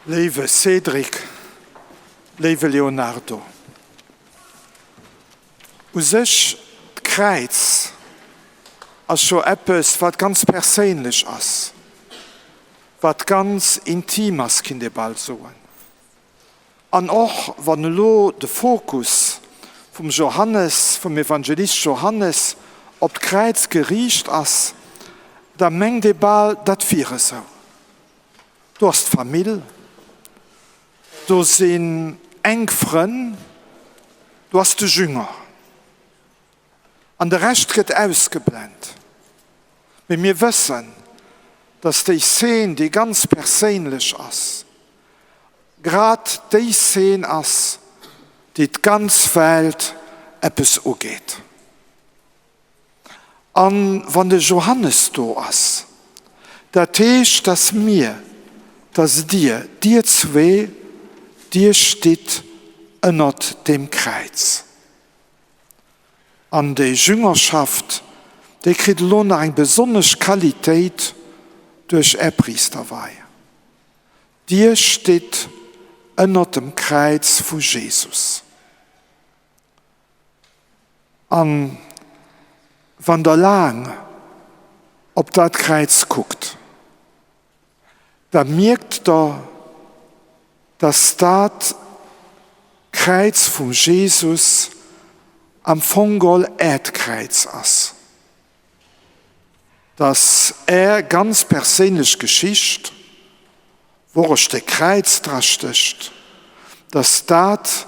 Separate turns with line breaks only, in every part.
Lieve Cedric, lieve Leonardo, us sech d'Kreiz as scho etwas, wat ganz persönlich ass, wat ganz intim ass kin de bald soen. An och wann lo de Fokus vom Evangelist Johannes op d'Kreiz geriicht ass, da meng de bald dat vire so. Du hast Familie, du sind eng Freund, du hast de Jünger. An der Rest wird ausgeblendet. Wenn wir wissen, dass die Szene, die ganz persönlich ist, gerade die Szene ist, die die ganze Welt etwas angeht. Und wenn der Johannes da ist, da heißt, dass mir, dass dir zwei, dir steht unter dem Kreuz. An der Jüngerschaft, die kriegt lohn eine besondere Qualität durch Priesterweihe. Dir steht unter dem Kreuz von Jesus. Und wenn der lang ob das Kreuz guckt, dann merkt er, dass das Kreuz von Jesus am Fongol Erdkreuz ist. Dass ganz persönlich Geschichte, wo der Kreuz drasticht, dass das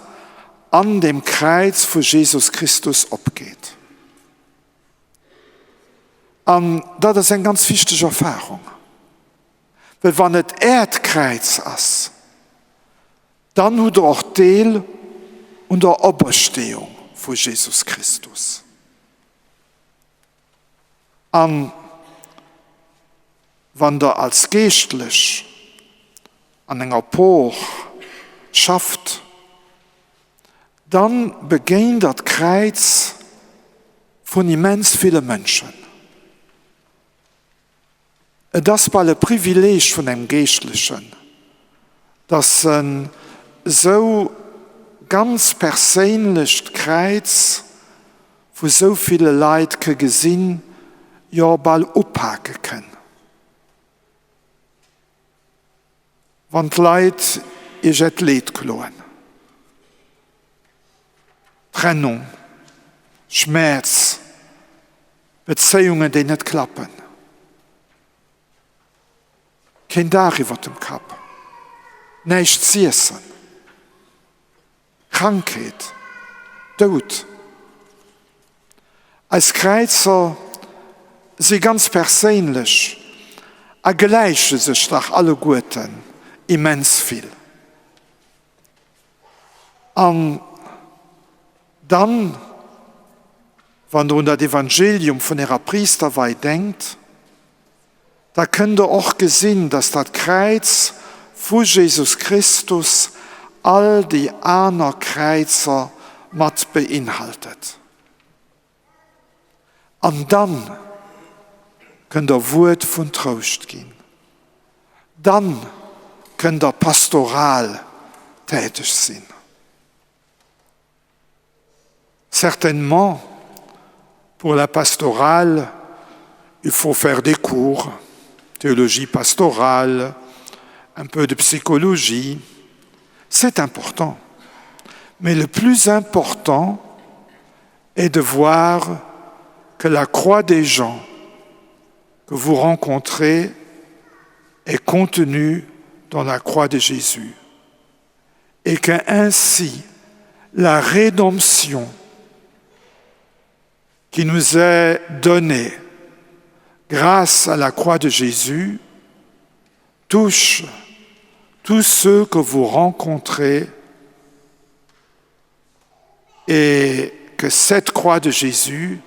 an dem Kreuz von Jesus Christus abgeht. Und das ist eine ganz wichtige Erfahrung. Weil wenn es Erdkreuz ist, dann hat er auch Teil und der Auferstehung von Jesus Christus. Und wenn er als geistlich an einer Epoche schafft, dann beginnt das Kreuz von immens vielen Menschen. Das war ein Privileg von einem Geistlichen, dass ein so ganz persönlich Kreuz, wo so viele Leute gesehen, ja bald abhaken können. Wenn die Leute ihr Leid klauen. Trennung, Schmerz, Beziehungen, die nicht klappen. Kein Dach über dem Kopf. Nichts zu essen. Krankheit. Tod. Als Kreuzer sie ganz persönlich gleichen sich nach alle Guten immens viel. Und dann, wenn du an das Evangelium von ihrer Priesterweihe denkt, da könnt ihr auch gesehen, dass das Kreuz von Jesus Christus all die anderen Kreuzer mit beinhaltet. Und dann könnt ihr Wort von Trost gehen. Dann könnt ihr pastoral tätig sein. Certainement, pour la pastorale, il faut faire des cours, théologie pastorale, un peu de psychologie. C'est important. Mais le plus important est de voir que la croix des gens que vous rencontrez est contenue dans la croix de Jésus. Et qu'ainsi, la rédemption qui nous est donnée grâce à la croix de Jésus touche tous ceux que vous rencontrez et que cette croix de Jésus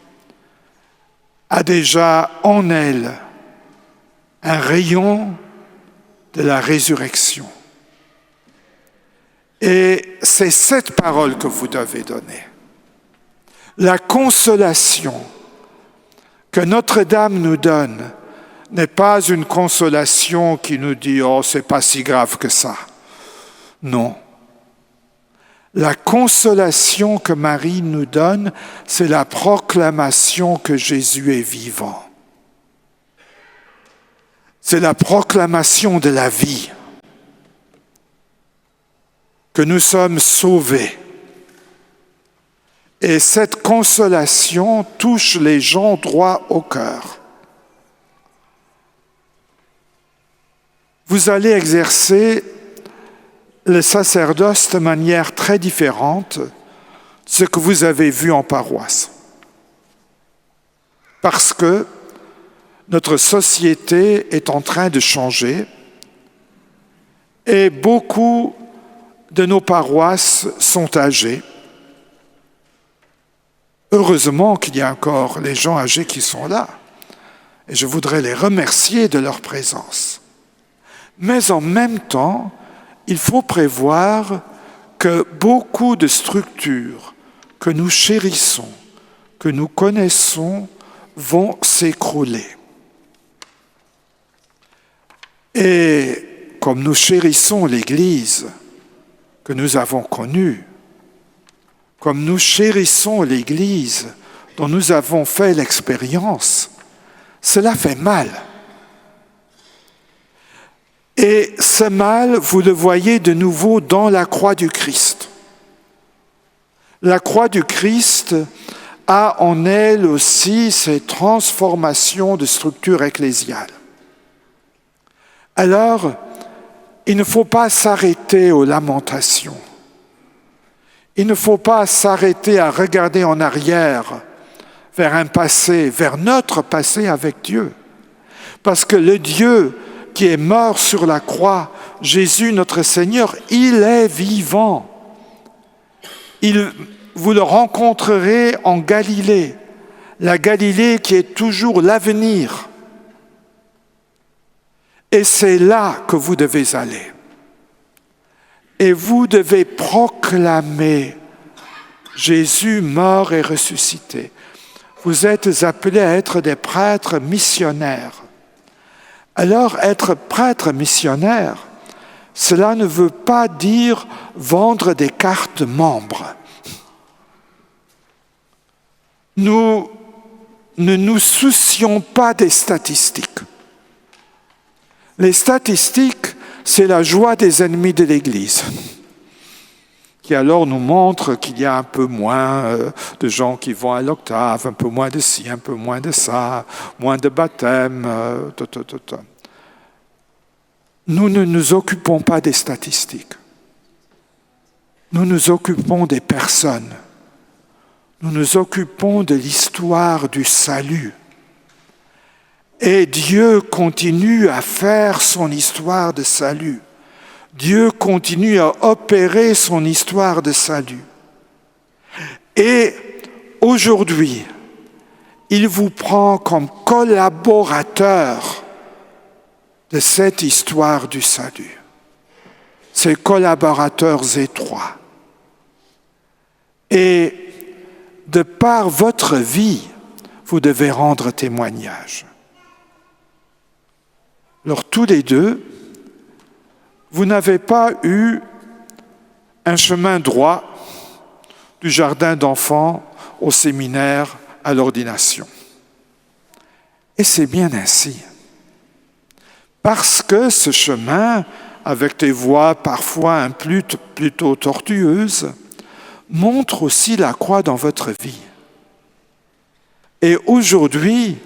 a déjà en elle un rayon de la résurrection. Et c'est cette parole que vous devez donner. La consolation que Notre-Dame nous donne n'est pas une consolation qui nous dit « Oh, c'est pas si grave que ça ». Non. La consolation que Marie nous donne, c'est la proclamation que Jésus est vivant. C'est la proclamation de la vie, que nous sommes sauvés. Et cette consolation touche les gens droit au cœur. Vous allez exercer le sacerdoce de manière très différente de ce que vous avez vu en paroisse. Parce que notre société est en train de changer et beaucoup de nos paroisses sont âgées. Heureusement qu'il y a encore les gens âgés qui sont là. Et je voudrais les remercier de leur présence. Mais en même temps, il faut prévoir que beaucoup de structures que nous chérissons, que nous connaissons, vont s'écrouler. Et comme nous chérissons l'Église que nous avons connue, comme nous chérissons l'Église dont nous avons fait l'expérience, cela fait mal. Et ce mal, vous le voyez de nouveau dans la croix du Christ. La croix du Christ a en elle aussi ces transformations de structure ecclésiale. Alors, il ne faut pas s'arrêter aux lamentations. Il ne faut pas s'arrêter à regarder en arrière vers un passé, vers notre passé avec Dieu. Parce que le Dieu qui est mort sur la croix, Jésus notre Seigneur, il est vivant. Vous le rencontrerez en Galilée, la Galilée qui est toujours l'avenir. Et c'est là que vous devez aller. Et vous devez proclamer Jésus mort et ressuscité. Vous êtes appelés à être des prêtres missionnaires. Alors, être prêtre missionnaire, cela ne veut pas dire vendre des cartes membres. Nous ne nous soucions pas des statistiques. Les statistiques, c'est la joie des ennemis de l'Église, qui alors nous montrent qu'il y a un peu moins de gens qui vont à l'octave, un peu moins de ci, un peu moins de ça, moins de baptêmes. Nous ne nous occupons pas des statistiques. Nous nous occupons des personnes. Nous nous occupons de l'histoire du salut. Et Dieu continue à faire son histoire de salut. Dieu continue à opérer son histoire de salut. Et aujourd'hui, il vous prend comme collaborateur de cette histoire du salut. Ces collaborateurs étroits. Et de par votre vie, vous devez rendre témoignage. Alors tous les deux, vous n'avez pas eu un chemin droit du jardin d'enfants au séminaire à l'ordination. Et c'est bien ainsi. Parce que ce chemin, avec des voies parfois plutôt tortueuses, montre aussi la croix dans votre vie. Et aujourd'hui,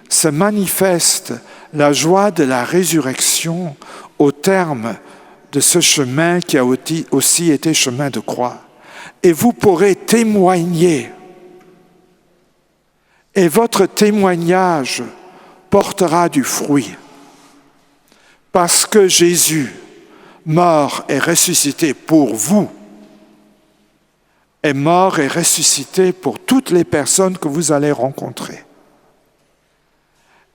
se manifeste la joie de la résurrection au terme de ce chemin qui a aussi été chemin de croix. Et vous pourrez témoigner. Et votre témoignage portera du fruit. Parce que Jésus, mort et ressuscité pour vous, est mort et ressuscité pour toutes les personnes que vous allez rencontrer.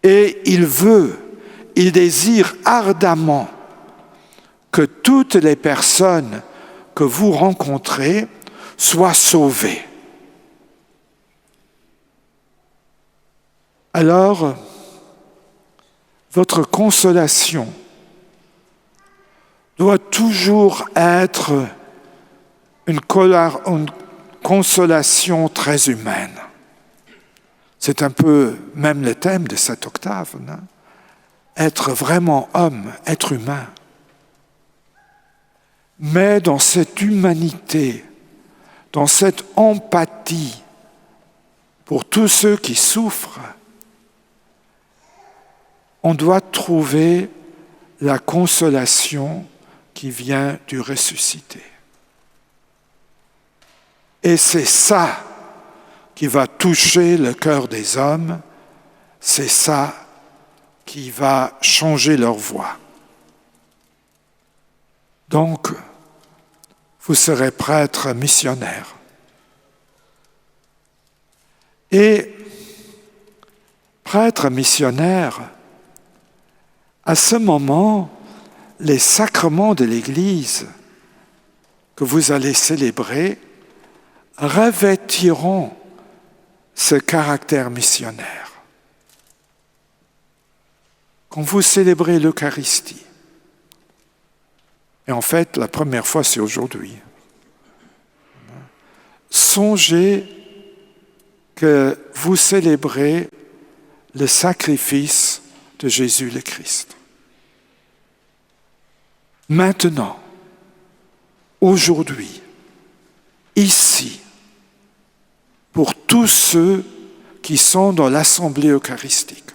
Et il désire ardemment que toutes les personnes que vous rencontrez soient sauvées. Alors, votre consolation doit toujours être une consolation très humaine. C'est un peu même le thème de cette octave, non? Être vraiment homme, être humain. Mais dans cette humanité, dans cette empathie pour tous ceux qui souffrent, on doit trouver la consolation qui vient du ressuscité. Et c'est ça qui va toucher le cœur des hommes, c'est ça qui va changer leur voie. Donc, vous serez prêtre missionnaire. Et prêtre missionnaire, à ce moment, les sacrements de l'Église que vous allez célébrer revêtiront ce caractère missionnaire. Quand vous célébrez l'Eucharistie, et en fait, la première fois, c'est aujourd'hui, songez que vous célébrez le sacrifice de Jésus le Christ. Maintenant, aujourd'hui, ici, pour tous ceux qui sont dans l'assemblée eucharistique,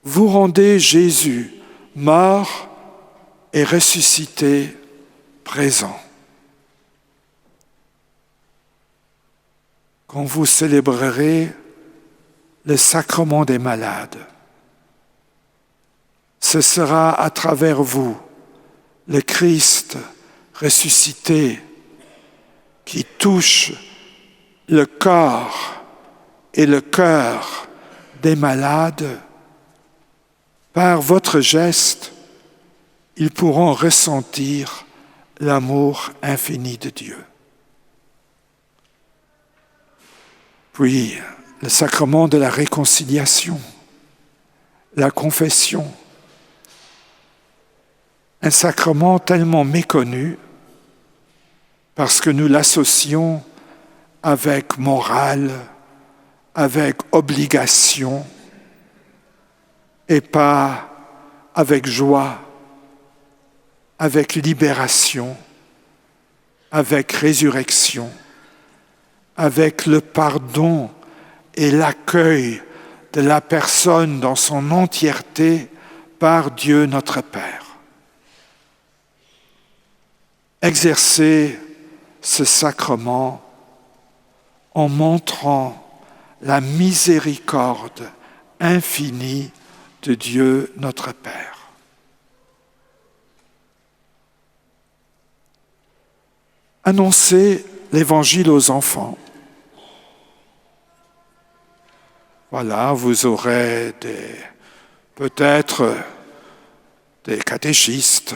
vous rendez Jésus mort et ressuscité présent. Quand vous célébrerez le sacrement des malades, ce sera à travers vous, le Christ ressuscité, qui touche le corps et le cœur des malades. Par votre geste, ils pourront ressentir l'amour infini de Dieu. Puis, le sacrement de la réconciliation, la confession, un sacrement tellement méconnu parce que nous l'associons avec morale, avec obligation et pas avec joie, avec libération, avec résurrection, avec le pardon et l'accueil de la personne dans son entièreté par Dieu notre Père. Exercez ce sacrement en montrant la miséricorde infinie de Dieu notre Père. Annoncez l'Évangile aux enfants. Voilà, vous aurez peut-être des catéchistes,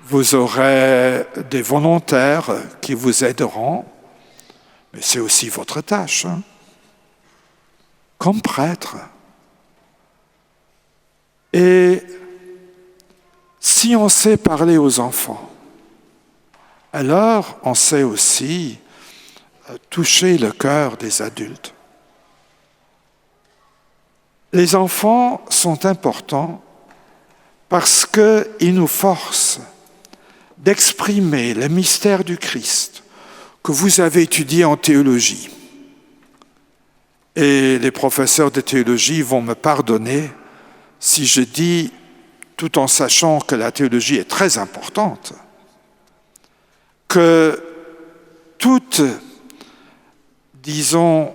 vous aurez des volontaires qui vous aideront, mais c'est aussi votre tâche, comme prêtre. Et si on sait parler aux enfants, alors on sait aussi toucher le cœur des adultes. Les enfants sont importants parce qu'ils nous forcent d'exprimer le mystère du Christ que vous avez étudié en théologie. Et les professeurs de théologie vont me pardonner si je dis, tout en sachant que la théologie est très importante, que tout, disons,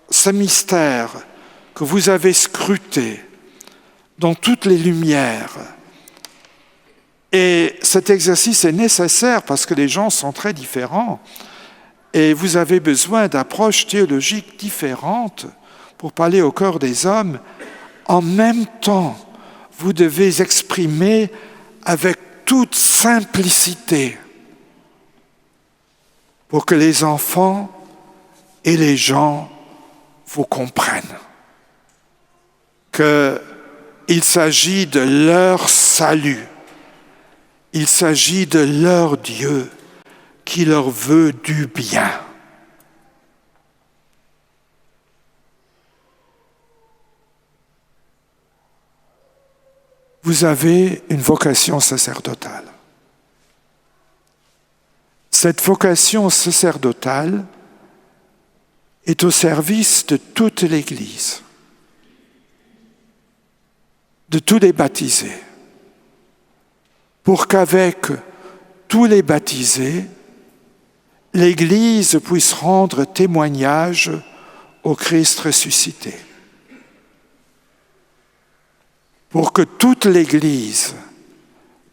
ce mystère que vous avez scruté dans toutes les lumières, et cet exercice est nécessaire parce que les gens sont très différents et vous avez besoin d'approches théologiques différentes pour parler au cœur des hommes. En même temps, vous devez exprimer avec toute simplicité pour que les enfants et les gens vous comprennent qu'il s'agit de leur salut. Il s'agit de leur Dieu qui leur veut du bien. Vous avez une vocation sacerdotale. Cette vocation sacerdotale est au service de toute l'Église, de tous les baptisés, pour qu'avec tous les baptisés, l'Église puisse rendre témoignage au Christ ressuscité. Pour que toute l'Église,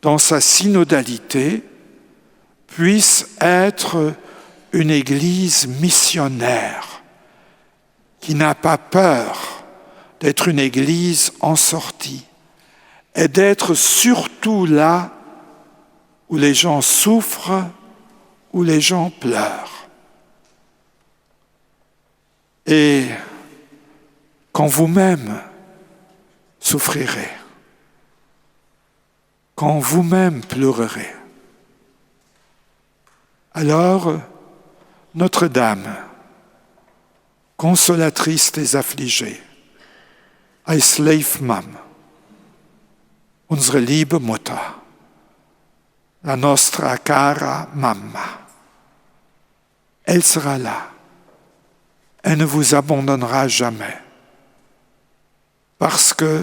dans sa synodalité, puisse être une Église missionnaire, qui n'a pas peur d'être une Église en sortie, et d'être surtout là où les gens souffrent, où les gens pleurent. Et quand vous-même souffrirez, quand vous-même pleurerez, alors Notre-Dame, consolatrice des affligés, als Leibmam, unsere liebe Mutter, la nostra cara mamma, elle sera là. Elle ne vous abandonnera jamais. Parce que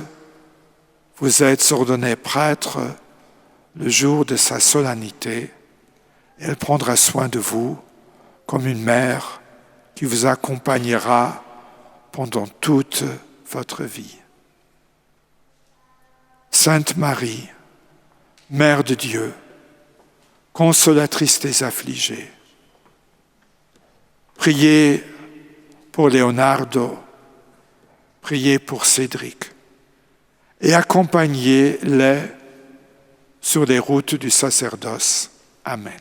vous êtes ordonné prêtre le jour de sa solennité, elle prendra soin de vous comme une mère qui vous accompagnera pendant toute votre vie. Sainte Marie, Mère de Dieu, consolatrice des affligés, priez pour Leonardo, priez pour Cédric et accompagnez-les sur les routes du sacerdoce. Amen.